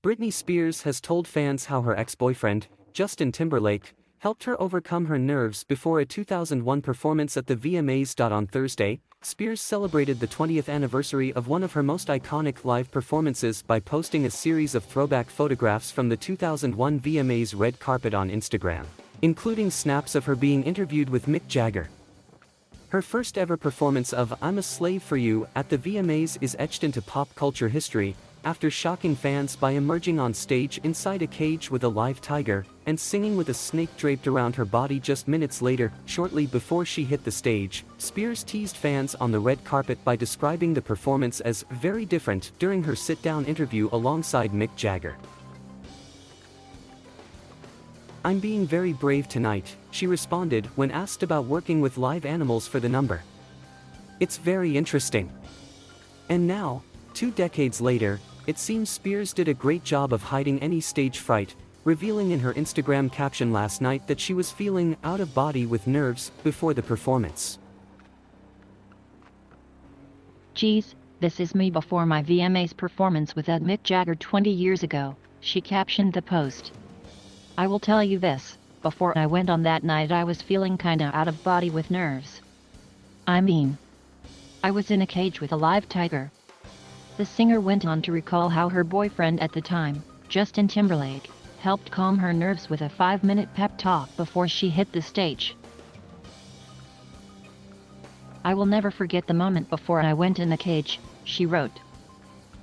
Britney Spears has told fans how her ex-boyfriend, Justin Timberlake, helped her overcome her nerves before a 2001 performance at the VMAs. On Thursday, Spears celebrated the 20th anniversary of one of her most iconic live performances by posting a series of throwback photographs from the 2001 VMAs red carpet on Instagram, including snaps of her being interviewed with Mick Jagger. Her first ever performance of "I'm a Slave for You" at the VMAs is etched into pop culture history, after shocking fans by emerging on stage inside a cage with a live tiger, and singing with a snake draped around her body just minutes later. Shortly before she hit the stage, Spears teased fans on the red carpet by describing the performance as very different during her sit-down interview alongside Mick Jagger. "I'm being very brave tonight," she responded when asked about working with live animals for the number. "It's very interesting." And now, 2 decades later, it seems Spears did a great job of hiding any stage fright, revealing in her Instagram caption last night that she was feeling out of body with nerves before the performance. "Geez, this is me before my VMAs performance with Mick Jagger 20 years ago," she captioned the post. "I will tell you this, before I went on that night I was feeling kinda out of body with nerves. I mean, I was in a cage with a live tiger." The singer went on to recall how her boyfriend at the time, Justin Timberlake, helped calm her nerves with a 5-minute pep talk before she hit the stage. "I will never forget the moment before I went in the cage," she wrote.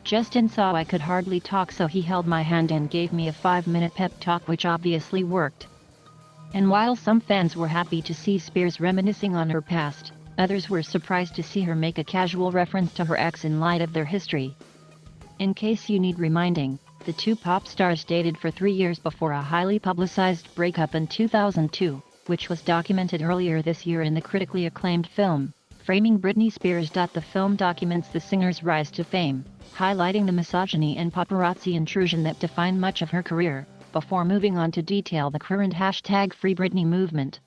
"Justin saw I could hardly talk, so he held my hand and gave me a 5-minute pep talk, which obviously worked." And while some fans were happy to see Spears reminiscing on her past, others were surprised to see her make a casual reference to her ex in light of their history. In case you need reminding, the two pop stars dated for 3 years before a highly publicized breakup in 2002, which was documented earlier this year in the critically acclaimed film, Framing Britney Spears. The film documents the singer's rise to fame, highlighting the misogyny and paparazzi intrusion that defined much of her career, before moving on to detail the current #FreeBritney movement.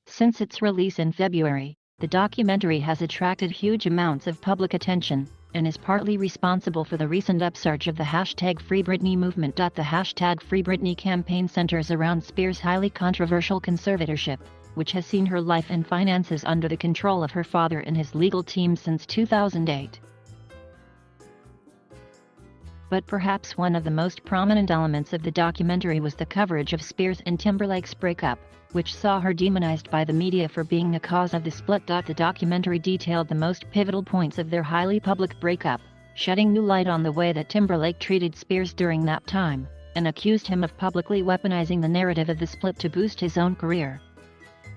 Since its release in February, the documentary has attracted huge amounts of public attention, and is partly responsible for the recent upsurge of the #FreeBritney movement. The #FreeBritney campaign centers around Spears' highly controversial conservatorship, which has seen her life and finances under the control of her father and his legal team since 2008. But perhaps one of the most prominent elements of the documentary was the coverage of Spears and Timberlake's breakup, which saw her demonized by the media for being the cause of the split. The documentary detailed the most pivotal points of their highly public breakup, shedding new light on the way that Timberlake treated Spears during that time, and accused him of publicly weaponizing the narrative of the split to boost his own career.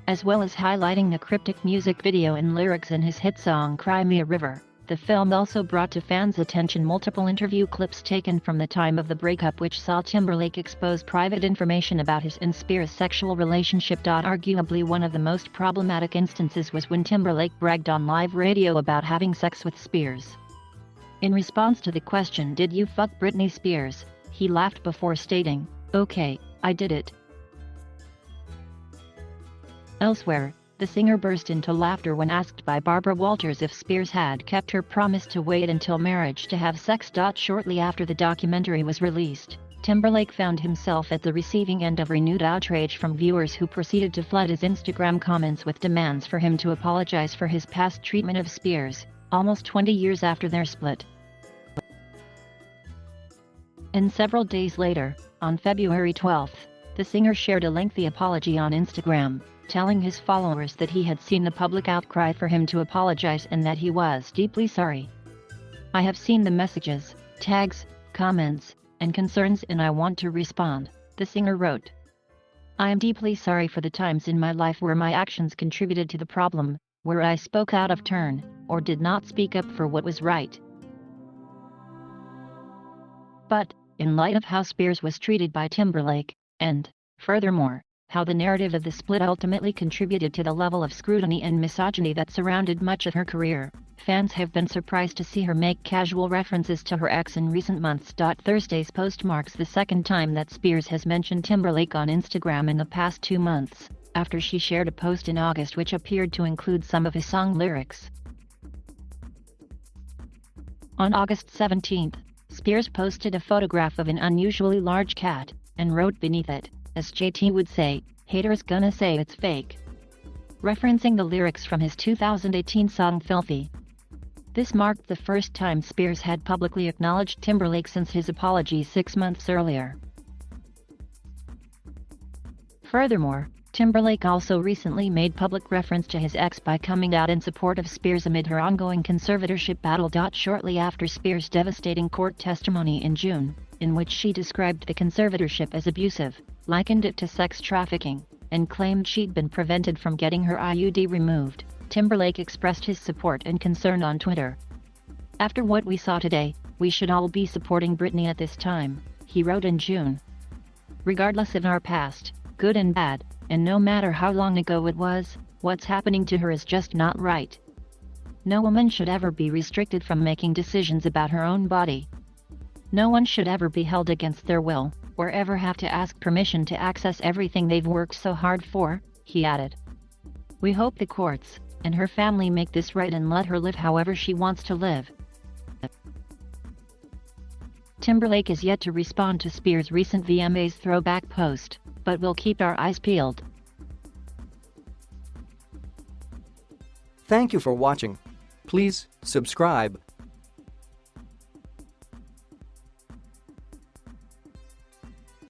As well as highlighting the cryptic music video and lyrics in his hit song "Cry Me a River," the film also brought to fans' attention multiple interview clips taken from the time of the breakup, which saw Timberlake expose private information about his and Spears' sexual relationship. Arguably one of the most problematic instances was when Timberlake bragged on live radio about having sex with Spears. In response to the question, "Did you fuck Britney Spears?" he laughed before stating, "Okay, I did it." Elsewhere, the singer burst into laughter when asked by Barbara Walters if Spears had kept her promise to wait until marriage to have sex. Shortly after the documentary was released, Timberlake found himself at the receiving end of renewed outrage from viewers who proceeded to flood his Instagram comments with demands for him to apologize for his past treatment of Spears, almost 20 years after their split. And several days later, on February 12, the singer shared a lengthy apology on Instagram, telling his followers that he had seen the public outcry for him to apologize and that he was deeply sorry. "I have seen the messages, tags, comments, and concerns, and I want to respond," the singer wrote. "I am deeply sorry for the times in my life where my actions contributed to the problem, where I spoke out of turn, or did not speak up for what was right. But, in light of how Spears was treated by Timberlake, and, furthermore, how the narrative of the split ultimately contributed to the level of scrutiny and misogyny that surrounded much of her career, fans have been surprised to see her make casual references to her ex in recent months. Thursday's post marks the second time that Spears has mentioned Timberlake on Instagram in the past 2 months, after she shared a post in August which appeared to include some of his song lyrics. On August 17, Spears posted a photograph of an unusually large cat, and wrote beneath it, as JT would say, "Haters gonna say it's fake," referencing the lyrics from his 2018 song Filthy. This marked the first time Spears had publicly acknowledged Timberlake since his apology 6 months earlier. Furthermore, Timberlake also recently made public reference to his ex by coming out in support of Spears amid her ongoing conservatorship battle. Shortly after Spears' devastating court testimony in June, in which she described the conservatorship as abusive, likened it to sex trafficking, and claimed she'd been prevented from getting her IUD removed, Timberlake expressed his support and concern on Twitter. "After what we saw today, we should all be supporting Britney at this time," he wrote in June. "Regardless of our past, good and bad, and no matter how long ago it was, what's happening to her is just not right. No woman should ever be restricted from making decisions about her own body. No one should ever be held against their will, or ever have to ask permission to access everything they've worked so hard for," he added. "We hope the courts and her family make this right and let her live however she wants to live." Timberlake is yet to respond to Spears' recent VMAs throwback post, but we'll keep our eyes peeled. Thank you for watching. Please subscribe